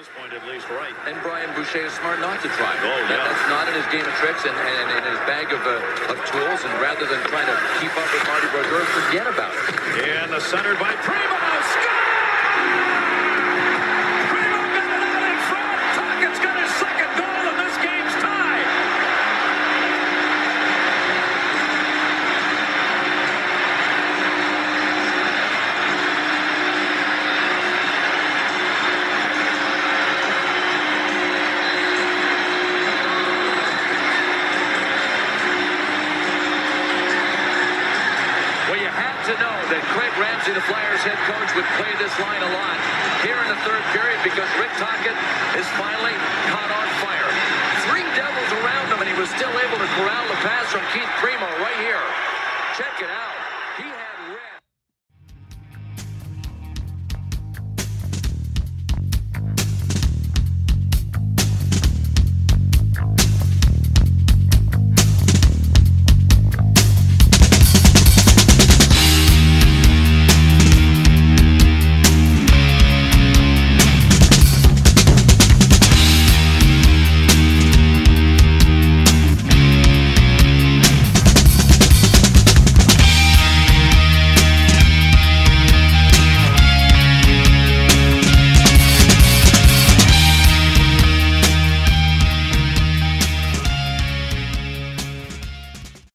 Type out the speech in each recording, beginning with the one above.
this point, at least, right. And Brian Boucher is smart not to try. Oh, yeah. That's not in his game of tricks and in his bag of tools. And rather than trying to keep up with Marty Brodeur, forget about it. And the centered by Primo. Score! Primo got it out in front. Tocchet's got his second goal, and this game's tied. To know that Craig Ramsey, the Flyers head coach, would play this line a lot here in the third period because Rick Tocchet is finally caught on fire. 3 Devils around him, and he was still able to corral the pass from Keith Primo right here. Check it out. He had red.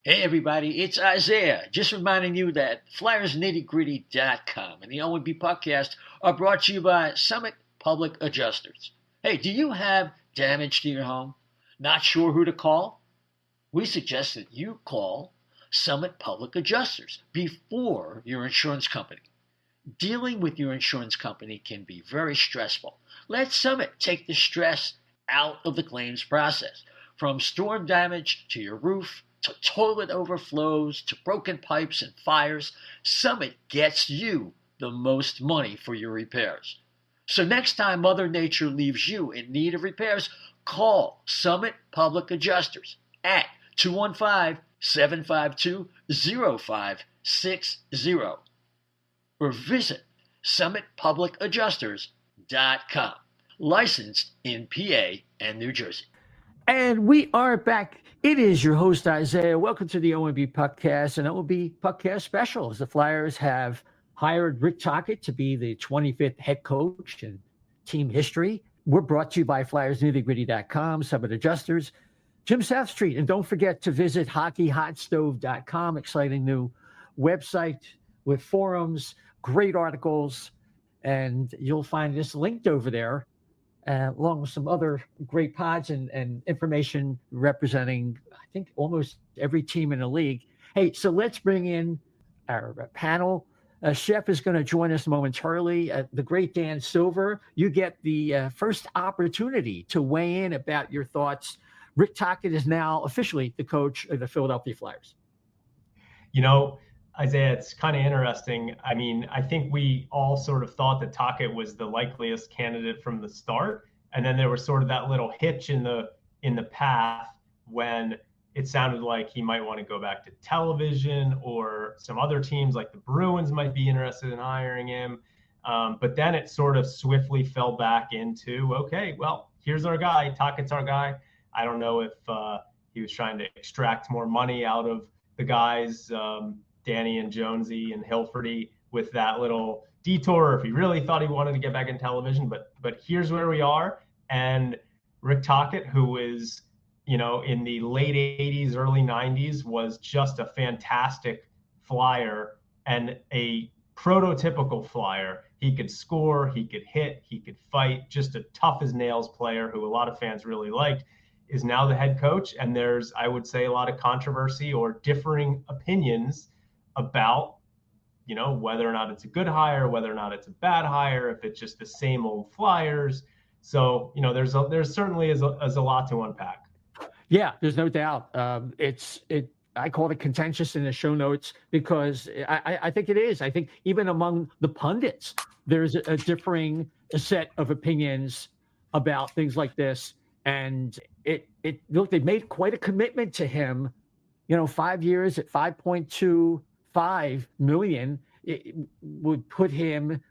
Hey everybody, it's Isaiah. Just reminding you that FlyersNittyGritty.com and the O&B Puckcast are brought to you by Summit Public Adjusters. Hey, do you have damage to your home? Not sure who to call? We suggest that you call Summit Public Adjusters before your insurance company. Dealing with your insurance company can be very stressful. Let Summit take the stress out of the claims process. From storm damage to your roof, to toilet overflows, to broken pipes and fires, Summit gets you the most money for your repairs. So next time Mother Nature leaves you in need of repairs, call Summit Public Adjusters at 215-752-0560 or visit summitpublicadjusters.com. Licensed in PA and New Jersey. And we are back. It is your host, Isaiah. Welcome to the O&B Puckcast and O&B Puckcast Special. As the Flyers have hired Rick Tocchet to be the 25th head coach in team history. We're brought to you by FlyersNittyGritty.com, Summit Adjusters, Jim South Street. And don't forget to visit HockeyHotStove.com, exciting new website with forums, great articles, and you'll find this linked over there. Along with some other great pods and information representing, I think, almost every team in the league. Hey, so let's bring in our panel. Chef is going to join us momentarily. The great Dan Silver, you get the first opportunity to weigh in about your thoughts. Rick Tocchet is now officially the coach of the Philadelphia Flyers. You know, Isaiah, it's kind of interesting. I mean, I think we all sort of thought that Tocchet was the likeliest candidate from the start. And then there was sort of that little hitch in the path when it sounded like he might want to go back to television, or some other teams like the Bruins might be interested in hiring him. But then it sort of swiftly fell back into, okay, well, here's our guy. Tocchet's our guy. I don't know if he was trying to extract more money out of the guys, Danny and Jonesy and Hilferty, with that little detour, if he really thought he wanted to get back in television. But here's where we are. And Rick Tocchet, who is, you know, in the late 80s, early 90s, was just a fantastic Flyer and a prototypical Flyer. He could score, he could hit, he could fight, just a tough as nails player who a lot of fans really liked, is now the head coach. And there's, I would say, a lot of controversy or differing opinions about, you know, whether or not it's a good hire, whether or not it's a bad hire, if it's just the same old Flyers. So, you know, there's certainly is a lot to unpack. Yeah, there's no doubt. I call it contentious in the show notes because I think it is. I think even among the pundits, there's a differing set of opinions about things like this. And look, they made quite a commitment to him. You know, 5 years at $5.25 million, it would put him,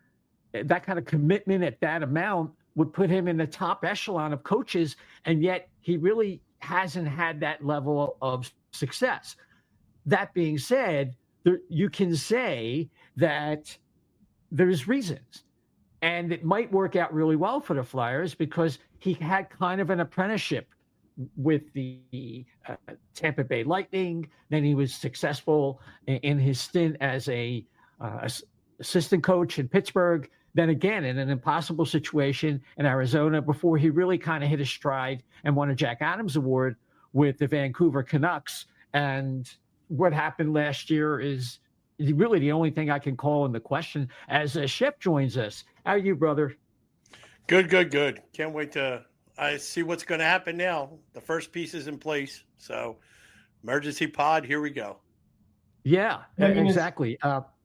that kind of commitment at that amount would put him in the top echelon of coaches, and yet he really hasn't had that level of success. That being said, you can say that there's reasons, and it might work out really well for the Flyers because he had kind of an apprenticeship with the Tampa Bay Lightning. Then he was successful in his stint as a assistant coach in Pittsburgh. Then again, in an impossible situation in Arizona before he really kind of hit his stride and won a Jack Adams Award with the Vancouver Canucks. And what happened last year is really the only thing I can call into question as Shep joins us. How are you, brother? Good. Can't wait to see what's going to happen now. The first piece is in place. So emergency pod, here we go. Yeah, exactly.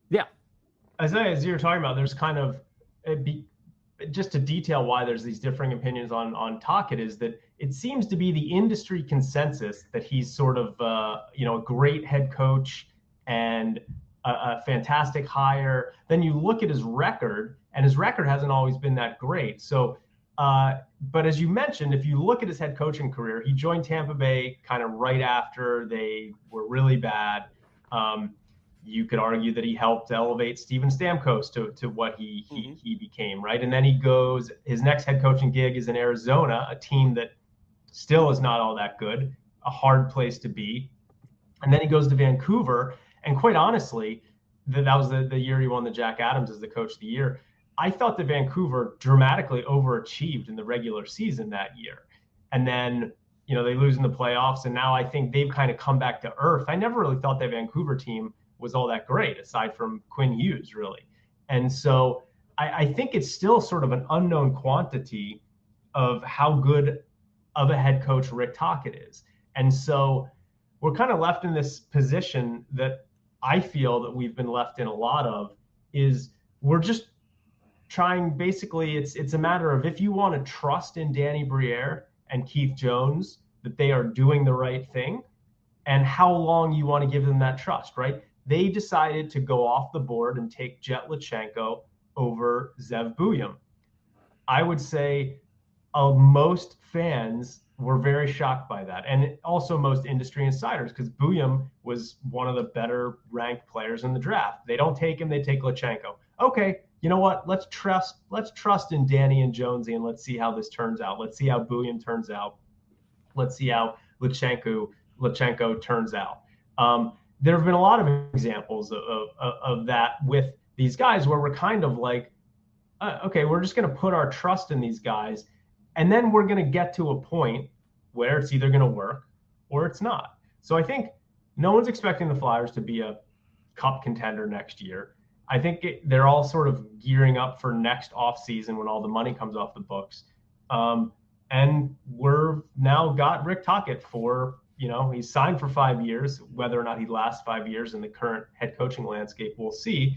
Yeah. As you were talking about, there's kind of just to detail why there's these differing opinions on Tocchet is that it seems to be the industry consensus that he's sort of a great head coach and a fantastic hire. Then you look at his record, and his record hasn't always been that great. So, but as you mentioned, if you look at his head coaching career, he joined Tampa Bay kind of right after they were really bad. You could argue that he helped elevate Steven Stamkos to what he became, right? And then he goes, his next head coaching gig is in Arizona, a team that still is not all that good, a hard place to be. And then he goes to Vancouver. And quite honestly, that was the year he won the Jack Adams as the coach of the year. I thought that Vancouver dramatically overachieved in the regular season that year. And then, they lose in the playoffs. And now I think they've kind of come back to earth. I never really thought that Vancouver team was all that great, aside from Quinn Hughes, really. And so I think it's still sort of an unknown quantity of how good of a head coach Rick Tocchet is. And so we're kind of left in this position that I feel that we've been left in a lot of, is we're just trying, basically, it's a matter of if you want to trust in Danny Briere and Keith Jones that they are doing the right thing, and how long you want to give them that trust, right? They decided to go off the board and take Jet Lachenko over Zev Buium. I would say most fans were very shocked by that. And also most industry insiders, because Buium was one of the better ranked players in the draft. They don't take him, they take Lachenko. Okay, you know what? Let's trust in Danny and Jonesy, and let's see how this turns out. Let's see how Buium turns out. Let's see how Lachenko turns out. There have been a lot of examples of that with these guys where we're kind of like, okay, we're just going to put our trust in these guys, and then we're going to get to a point where it's either going to work or it's not. So I think no one's expecting the Flyers to be a cup contender next year. I think they're all sort of gearing up for next offseason when all the money comes off the books. And we're now got Rick Tocchet for, he's signed for 5 years. Whether or not he lasts 5 years in the current head coaching landscape, we'll see.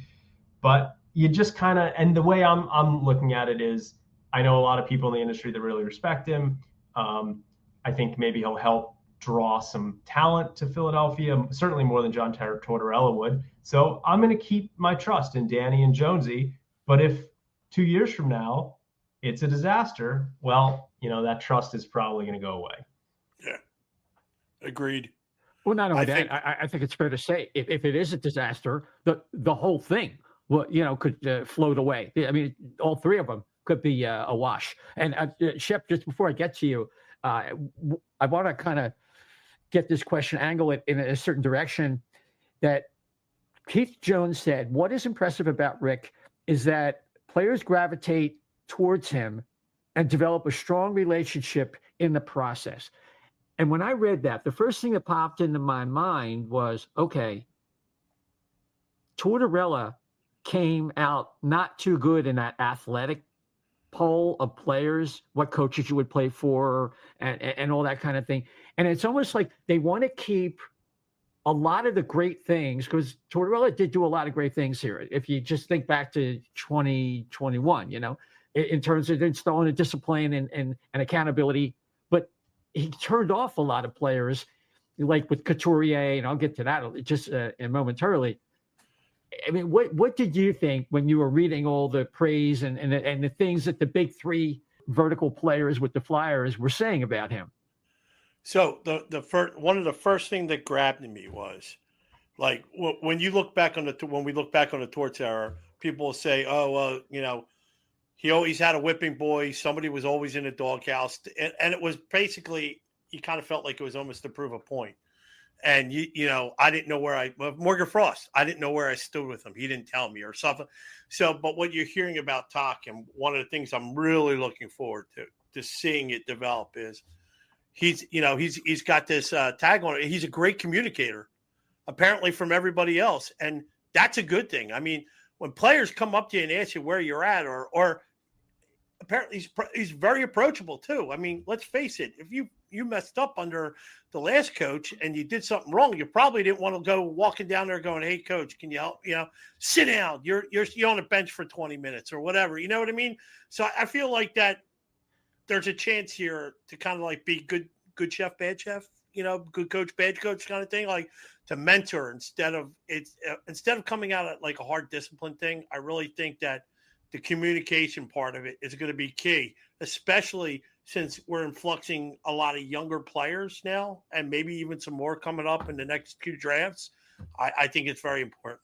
But you just kind of, and the way I'm looking at it is, I know a lot of people in the industry that really respect him. I think maybe he'll help draw some talent to Philadelphia, certainly more than John Tortorella would. So I'm going to keep my trust in Danny and Jonesy. But if 2 years from now it's a disaster, well, that trust is probably going to go away. Yeah. Agreed. Well, not only that, I think it's fair to say if it is a disaster, the whole thing, could float away. I mean, all three of them could be a wash. And Shep, just before I get to you, I want to kind of get this question angled in a certain direction. That Keith Jones said, what is impressive about Rick is that players gravitate towards him and develop a strong relationship in the process. And when I read that, the first thing that popped into my mind was, okay, Tortorella came out not too good in that athletic poll of players, what coaches you would play for, and all that kind of thing. And it's almost like they want to keep a lot of the great things, because Tortorella did do a lot of great things here. If you just think back to 2021, in terms of installing a discipline and accountability, but he turned off a lot of players, like with Couturier, and I'll get to that just momentarily. I mean, what did you think when you were reading all the praise and the things that the big three vertical players with the Flyers were saying about him. So one of the first thing that grabbed me was like when you look back on when we look back on the Torts era, people will say, "Oh, well, you know, he always had a whipping boy. Somebody was always in a doghouse," and it was basically you kind of felt like it was almost to prove a point. And you know, I didn't know Morgan Frost. I didn't know where I stood with him. He didn't tell me or something. So, but what you're hearing about Tocc, and one of the things I'm really looking forward to seeing it develop is he's got this tag on it. He's a great communicator, apparently from everybody else, and that's a good thing. I mean, when players come up to you and ask you where you're at, or apparently he's very approachable too. I mean, let's face it, if you messed up under the last coach and you did something wrong, you probably didn't want to go walking down there going, "Hey coach, can you help, sit down, you're on a bench for 20 minutes or whatever." You know what I mean? So I feel like that there's a chance here to kind of like be good chef, bad chef, good coach, bad coach kind of thing, like to mentor instead of coming out at like a hard discipline thing. I really think that the communication part of it is going to be key, especially since we're influxing a lot of younger players now, and maybe even some more coming up in the next few drafts. I think it's very important.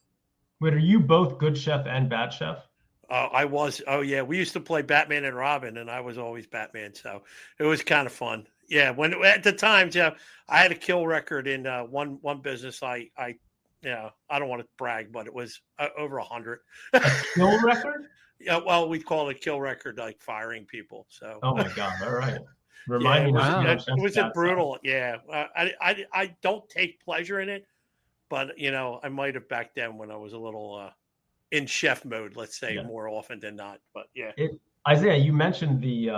Wait, are you both good chef and bad chef? I was. Oh yeah, we used to play Batman and Robin, and I was always Batman, so it was kind of fun. Yeah, when at the time, Jeff, I had a kill record in one business. I don't want to brag, but it was over 100. A kill record? Yeah, well, we call it a kill record, like firing people. So. Oh my God! All right, remind me. It was a brutal. Yeah, I don't take pleasure in it, but I might have back then when I was a little in chef mode, let's say, more often than not. But yeah, Isaiah, you mentioned the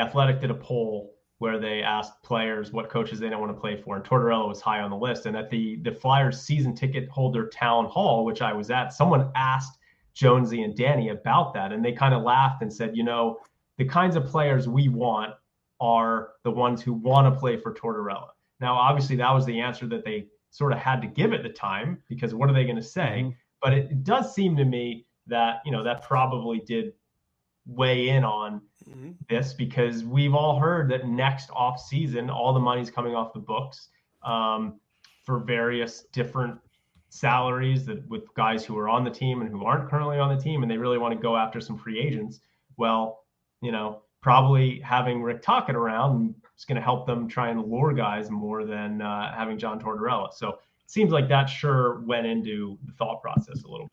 Athletic did a poll where they asked players what coaches they don't want to play for, and Tortorella was high on the list. And at the Flyers season ticket holder town hall, which I was at, someone asked Jonesy and Danny about that, and they kind of laughed and said, the kinds of players we want are the ones who want to play for Tortorella. Now, obviously, that was the answer that they sort of had to give at the time, because what are they going to say? Mm-hmm. But it does seem to me that, that probably did weigh in on this, because we've all heard that next off season, all the money's coming off the books for various different salaries with guys who are on the team and who aren't currently on the team, and they really want to go after some free agents. Well, probably having Rick Tocchet around is going to help them try and lure guys more than having John Tortorella. So it seems like that sure went into the thought process a little bit.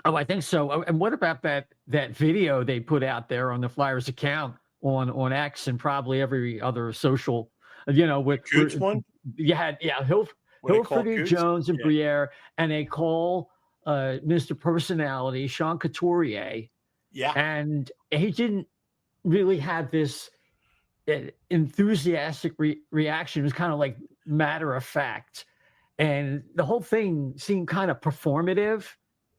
Oh, I think so. And what about that video they put out there on the Flyers account on X and probably every other social, with Coots one? Hilferty, Jones, and Briere, and they call Mr. Personality, Sean Couturier. Yeah. And he didn't really have this enthusiastic reaction. It was kind of like matter of fact. And the whole thing seemed kind of performative.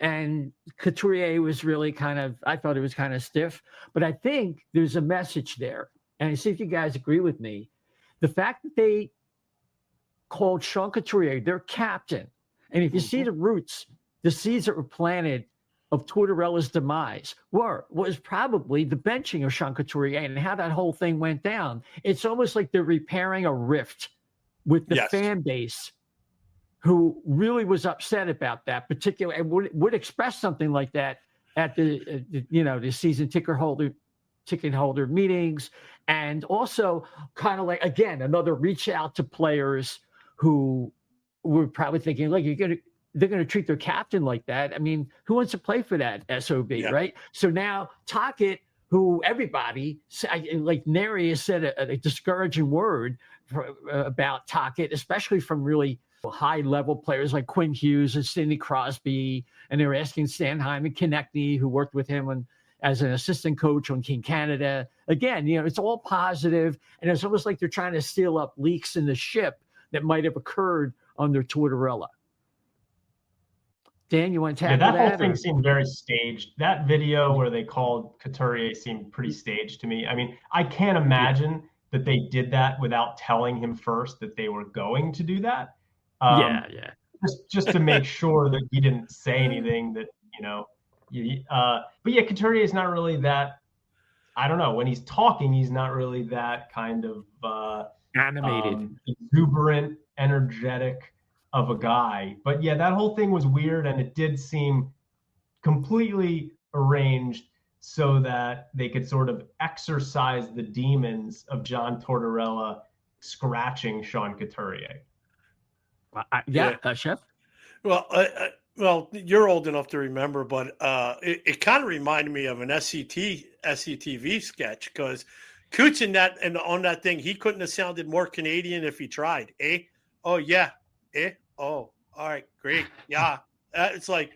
And Couturier was really I thought it was kind of stiff. But I think there's a message there. And I see if you guys agree with me. The fact that they called Sean Couturier their captain. And if you see the seeds that were planted of Tortorella's demise was probably the benching of Sean Couturier and how that whole thing went down. It's almost like they're repairing a rift with the fan base, who really was upset about that particular and would express something like that at the season ticket holder meetings, and also kind of like, again, another reach out to players who were probably thinking, like, they're going to treat their captain like that. I mean, who wants to play for that SOB, right? So now Tocchet, who everybody, like Neri has said a discouraging word about Tocchet, especially from really high-level players like Quinn Hughes and Sidney Crosby, and they were asking Sanheim and Konechny, who worked with him as an assistant coach on Team Canada. Again, it's all positive, and it's almost like they're trying to seal up leaks in the ship that might have occurred under Tortorella. Dan, you want to tackle that? That whole thing seemed very staged. That video where they called Couturier seemed pretty staged to me. I mean, I can't imagine that they did that without telling him first that they were going to do that. Just to make sure that he didn't say anything that, but yeah, Couturier is not really that. I don't know, when he's talking, he's not really that kind of Animated. Exuberant, energetic of a guy. But yeah, that whole thing was weird, and it did seem completely arranged so that they could sort of exorcise the demons of John Tortorella scratching Sean Couturier. Chef. Well, you're old enough to remember, but it kind of reminded me of an SCTV sketch, because Coots on that thing, he couldn't have sounded more Canadian if he tried. Oh yeah, oh, all right, great, yeah. It's like,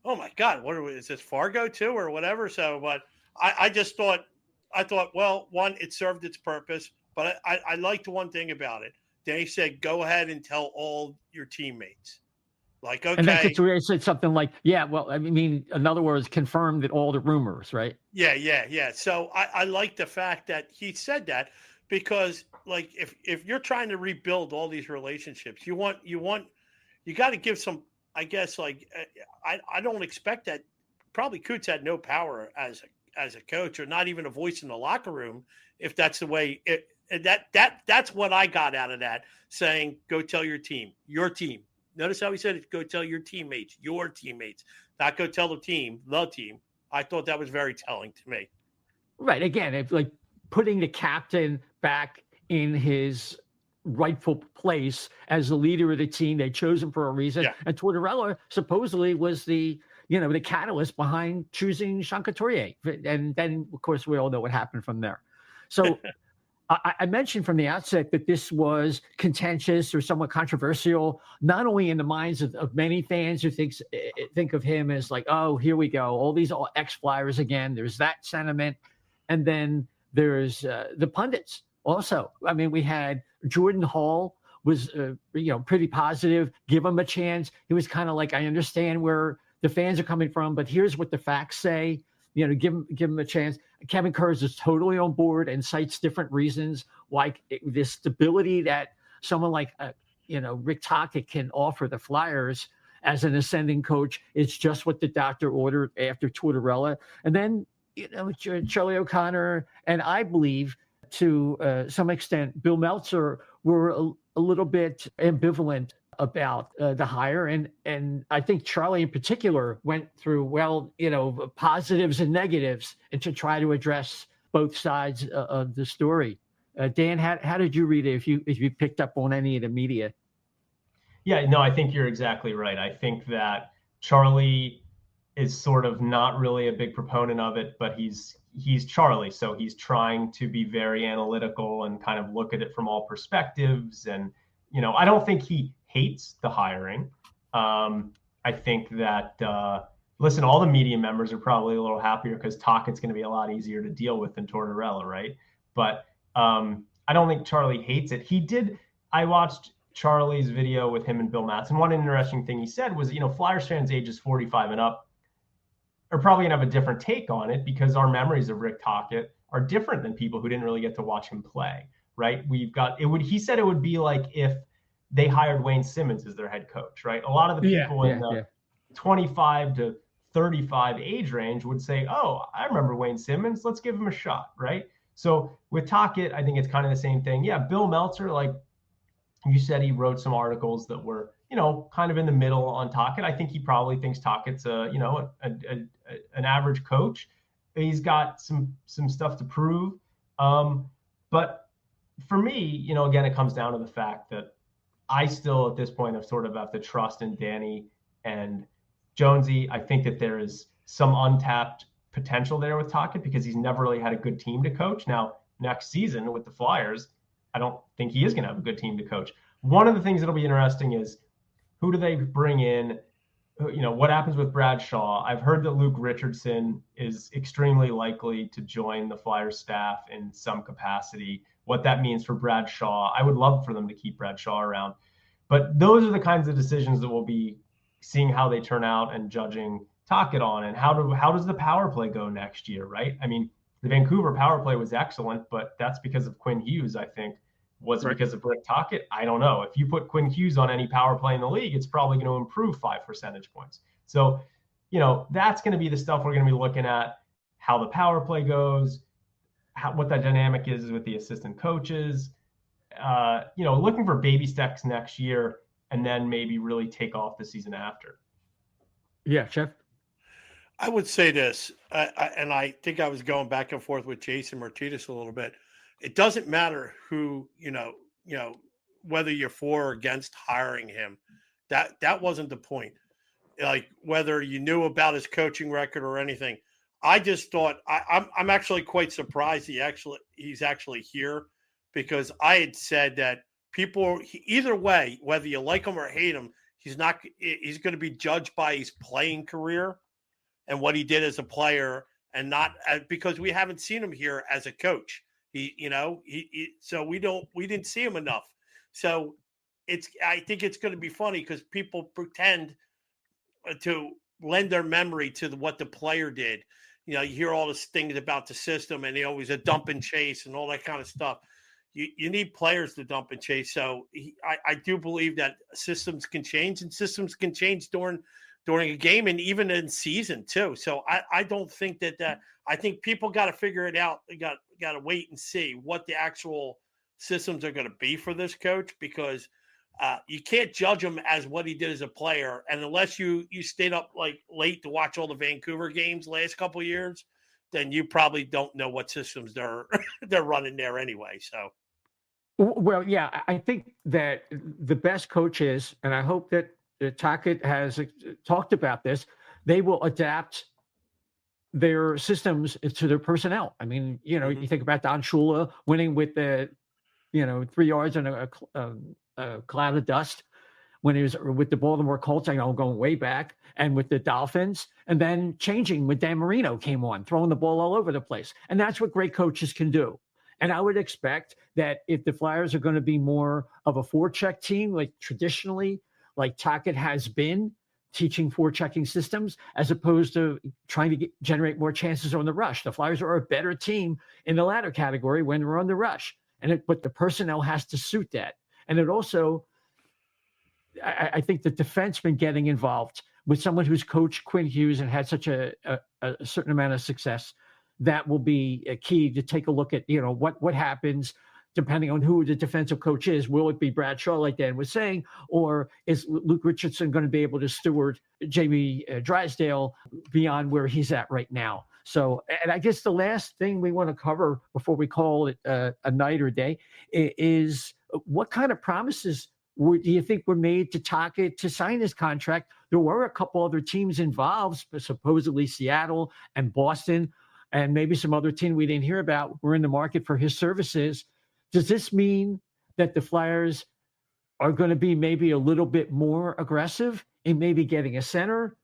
oh my God, is this Fargo too or whatever? So, but I thought, well, one, it served its purpose, but I liked one thing about it. They said, go ahead and tell all your teammates. Like, okay. And then Couturier said something like, yeah, well, I mean, in other words, confirmed that all the rumors, right? Yeah. So I like the fact that he said that, because like, if you're trying to rebuild all these relationships, you got to give some, I guess, like, I don't expect that. Probably Coots had no power as a coach, or not even a voice in the locker room, if that's the way that's what I got out of that, saying, go tell your team. Notice how he said it, go tell your teammates, not go tell the team. I thought that was very telling to me. Right. Again, it's like putting the captain back in his rightful place as the leader of the team. They chose him for a reason. Yeah. And Tortorella supposedly was the catalyst behind choosing Sean Couturier. And then, of course, we all know what happened from there. So I mentioned from the outset that this was contentious or somewhat controversial, not only in the minds of many fans who think of him as like, oh, here we go, all these ex-Flyers again. There's that sentiment. And then there's the pundits also. I mean, we had Jordan Hall was, pretty positive. Give him a chance. He was kind of like, I understand where the fans are coming from, but here's what the facts say. Give him a chance. Kevin Kurz is totally on board and cites different reasons, like the stability that someone like Rick Tocchet can offer the Flyers as an ascending coach. It's just what the doctor ordered after Tortorella. And then Charlie O'Connor and I believe to some extent Bill Meltzer were a little bit ambivalent about the hire. And I think Charlie in particular went through, positives and negatives, and to try to address both sides of the story. Dan, how did you read it if you picked up on any of the media? Yeah, no, I think you're exactly right. I think that Charlie is sort of not really a big proponent of it, but he's Charlie. So he's trying to be very analytical and kind of look at it from all perspectives. And, I don't think he hates the hiring. I think that, listen, all the media members are probably a little happier because Tocchet's going to be a lot easier to deal with than Tortorella, right? But I don't think Charlie hates it. I watched Charlie's video with him and Bill Matson. One interesting thing he said was, Flyers fans ages 45 and up are probably going to have a different take on it because our memories of Rick Tocchet are different than people who didn't really get to watch him play, right? He said it would be like if they hired Wayne Simmons as their head coach, right? A lot of the people in the 25 to 35 age range would say, oh, I remember Wayne Simmons. Let's give him a shot, right? So with Tocchet, I think it's kind of the same thing. Yeah, Bill Meltzer, like you said, he wrote some articles that were, kind of in the middle on Tocchet. I think he probably thinks Tocchet's an average coach. He's got some stuff to prove. But for me, again, it comes down to the fact that I still, at this point, have to trust in Danny and Jonesy. I think that there is some untapped potential there with Tocchet because he's never really had a good team to coach. Now, next season with the Flyers, I don't think he is going to have a good team to coach. One of the things that'll be interesting is who do they bring in? What happens with Brad Shaw? I've heard that Luke Richardson is extremely likely to join the Flyers staff in some capacity. What that means for Brad Shaw, I would love for them to keep Brad Shaw around. But those are the kinds of decisions that we'll be seeing how they turn out and judging Tocchet on. And how does the power play go next year, right? I mean, the Vancouver power play was excellent, but that's because of Quinn Hughes, I think. Was it because of Rick Tocchet? I don't know. If you put Quinn Hughes on any power play in the league, it's probably going to improve 5 percentage points. So, that's going to be the stuff we're going to be looking at, how the power play goes. what that dynamic is with the assistant coaches. Looking for baby steps next year, and then maybe really take off the season after. Yeah, Jeff. I would say this, and I think I was going back and forth with Jason Martinez a little bit. It doesn't matter who, whether you're for or against hiring him. That wasn't the point. Like whether you knew about his coaching record or anything. I just thought I'm actually quite surprised he's actually here, because I had said that either way, whether you like him or hate him, he's going to be judged by his playing career and what he did as a player, and not because we haven't seen him here as a coach. So we didn't see him enough. So I think it's going to be funny because people pretend to lend their memory to what the player did. You hear all these things about the system, and he always a dump and chase and all that kind of stuff. You need players to dump and chase. So I do believe that systems can change, and systems can change during a game and even in season too. So I don't think that I think people got to figure it out. They got to wait and see what the actual systems are going to be for this coach, because you can't judge him as what he did as a player. And unless you stayed up like late to watch all the Vancouver games last couple of years, then you probably don't know what systems they're running there anyway. So. Well, yeah, I think that the best coaches, and I hope that Tocc has talked about this, they will adapt their systems to their personnel. I mean, you think about Don Shula winning with the, 3 yards and a cloud of dust when he was with the Baltimore Colts, going way back, and with the Dolphins, and then changing when Dan Marino came on, throwing the ball all over the place. And that's what great coaches can do. And I would expect that if the Flyers are going to be more of a forecheck team, like traditionally, like Tocc has been, teaching forechecking systems, as opposed to trying to generate more chances on the rush. The Flyers are a better team in the latter category when we're on the rush. But the personnel has to suit that. And it also, I think the defenseman getting involved with someone who's coached Quinn Hughes and had such a certain amount of success, that will be a key to take a look at, what happens depending on who the defensive coach is. Will it be Brad Shaw, like Dan was saying, or is Luke Richardson going to be able to steward Jamie Drysdale beyond where he's at right now? So, and I guess the last thing we want to cover before we call it a night or day is what kind of promises do you think were made to Tocc to sign his contract? There were a couple other teams involved, supposedly Seattle and Boston, and maybe some other team we didn't hear about were in the market for his services. Does this mean that the Flyers are going to be maybe a little bit more aggressive in maybe getting a center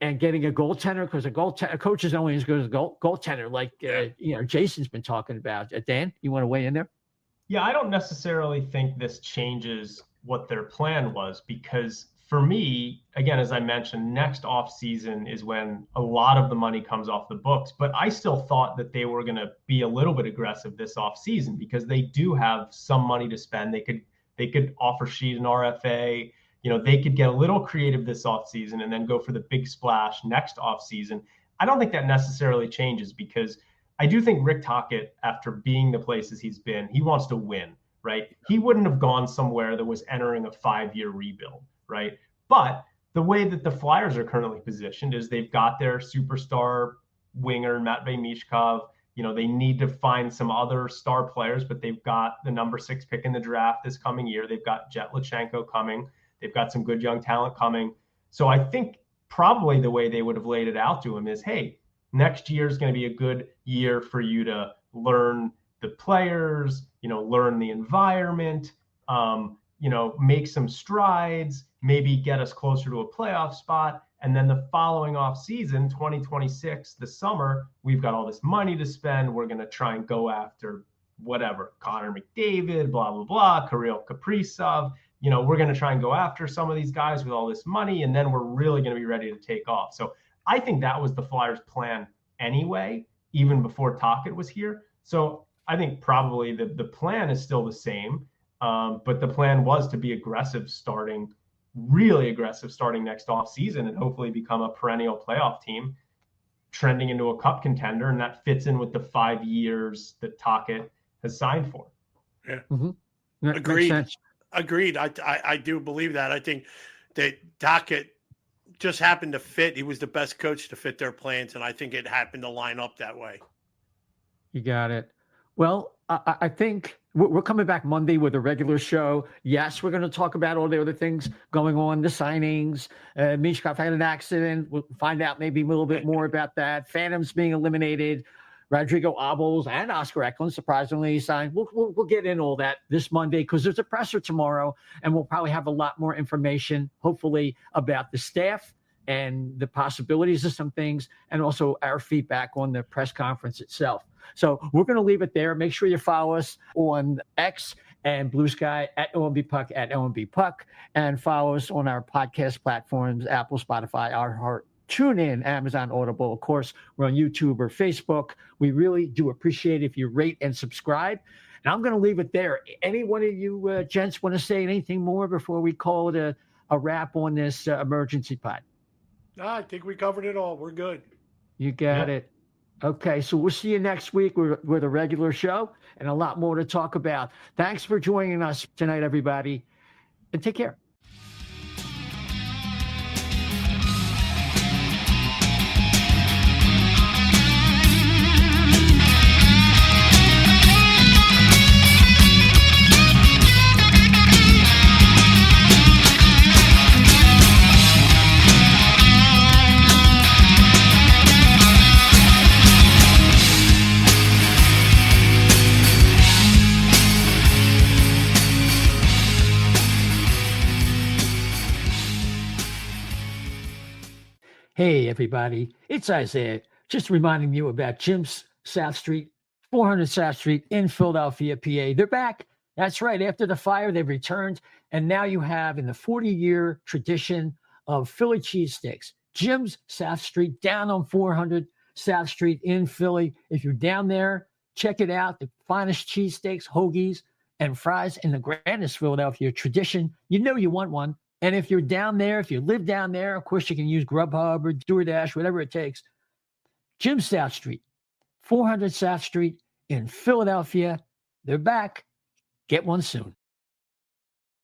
and getting a goaltender? Because a coach is only as good as a goaltender, like Jason's been talking about. Dan, you want to weigh in there? Yeah, I don't necessarily think this changes what their plan was, because for me, again, as I mentioned, next offseason is when a lot of the money comes off the books. But I still thought that they were going to be a little bit aggressive this offseason, because they do have some money to spend. They could offer sheet an RFA. They could get a little creative this offseason and then go for the big splash next offseason. I don't think that necessarily changes, because I do think Rick Tocchet, after being the places he's been, he wants to win, right? He wouldn't have gone somewhere that was entering a 5-year rebuild, right? But the way that the Flyers are currently positioned is they've got their superstar winger, Matvei Michkov. They need to find some other star players, but they've got the number 6 pick in the draft this coming year. They've got Jet Lachenko coming. They've got some good young talent coming. So I think probably the way they would have laid it out to him is, hey, next year is going to be a good year for you to learn the players, learn the environment, make some strides, maybe get us closer to a playoff spot. And then the following off season, 2026, the summer, we've got all this money to spend. We're going to try and go after whatever, Connor McDavid, blah, blah, blah, Kirill Kaprizov. We're going to try and go after some of these guys with all this money, and then we're really going to be ready to take off. So I think that was the Flyers' plan anyway, even before Tocchet was here. So I think probably the plan is still the same, but the plan was to be really aggressive starting next offseason and hopefully become a perennial playoff team. trending into a cup contender, and that fits in with the 5 years that Tocchet has signed for. Yeah. Mm-hmm. Agreed. I do believe that. I think that Tocchet just happened to fit. He was the best coach to fit their plans, and I think it happened to line up that way. You got it. Well, I think we're coming back Monday with a regular show. Yes, we're going to talk about all the other things going on, the signings. Mishkov had an accident. We'll find out maybe a little bit more about that. Phantoms being eliminated. Rodrigo Abels and Oscar Eklund surprisingly signed. We'll get in all that this Monday because there's a presser tomorrow, and we'll probably have a lot more information, hopefully, about the staff and the possibilities of some things, and also our feedback on the press conference itself. So we're going to leave it there. Make sure you follow us on X and Blue Sky at O&B Puck at O&B Puck, and follow us on our podcast platforms, Apple, Spotify, iHeart, TuneIn, Amazon Audible. Of course, we're on YouTube or Facebook. We really do appreciate it if you rate and subscribe. And I'm going to leave it there. Any one of you gents want to say anything more before we call it a wrap on this emergency pod? No, I think we covered it all. We're good. You got it. Okay, so we'll see you next week with a regular show and a lot more to talk about. Thanks for joining us tonight, everybody, and take care. Hey, everybody, it's Isaiah, just reminding you about Jim's South Street, 400 South Street in Philadelphia, PA. They're back. That's right. After the fire, they've returned. And now you have, in the 40-year tradition of Philly cheesesteaks, Jim's South Street down on 400 South Street in Philly. If you're down there, check it out. The finest cheesesteaks, hoagies, and fries in the grandest Philadelphia tradition. You know you want one. And if you're down there, if you live down there, of course, you can use Grubhub or DoorDash, whatever it takes. Jim's South Street, 400 South Street in Philadelphia. They're back. Get one soon.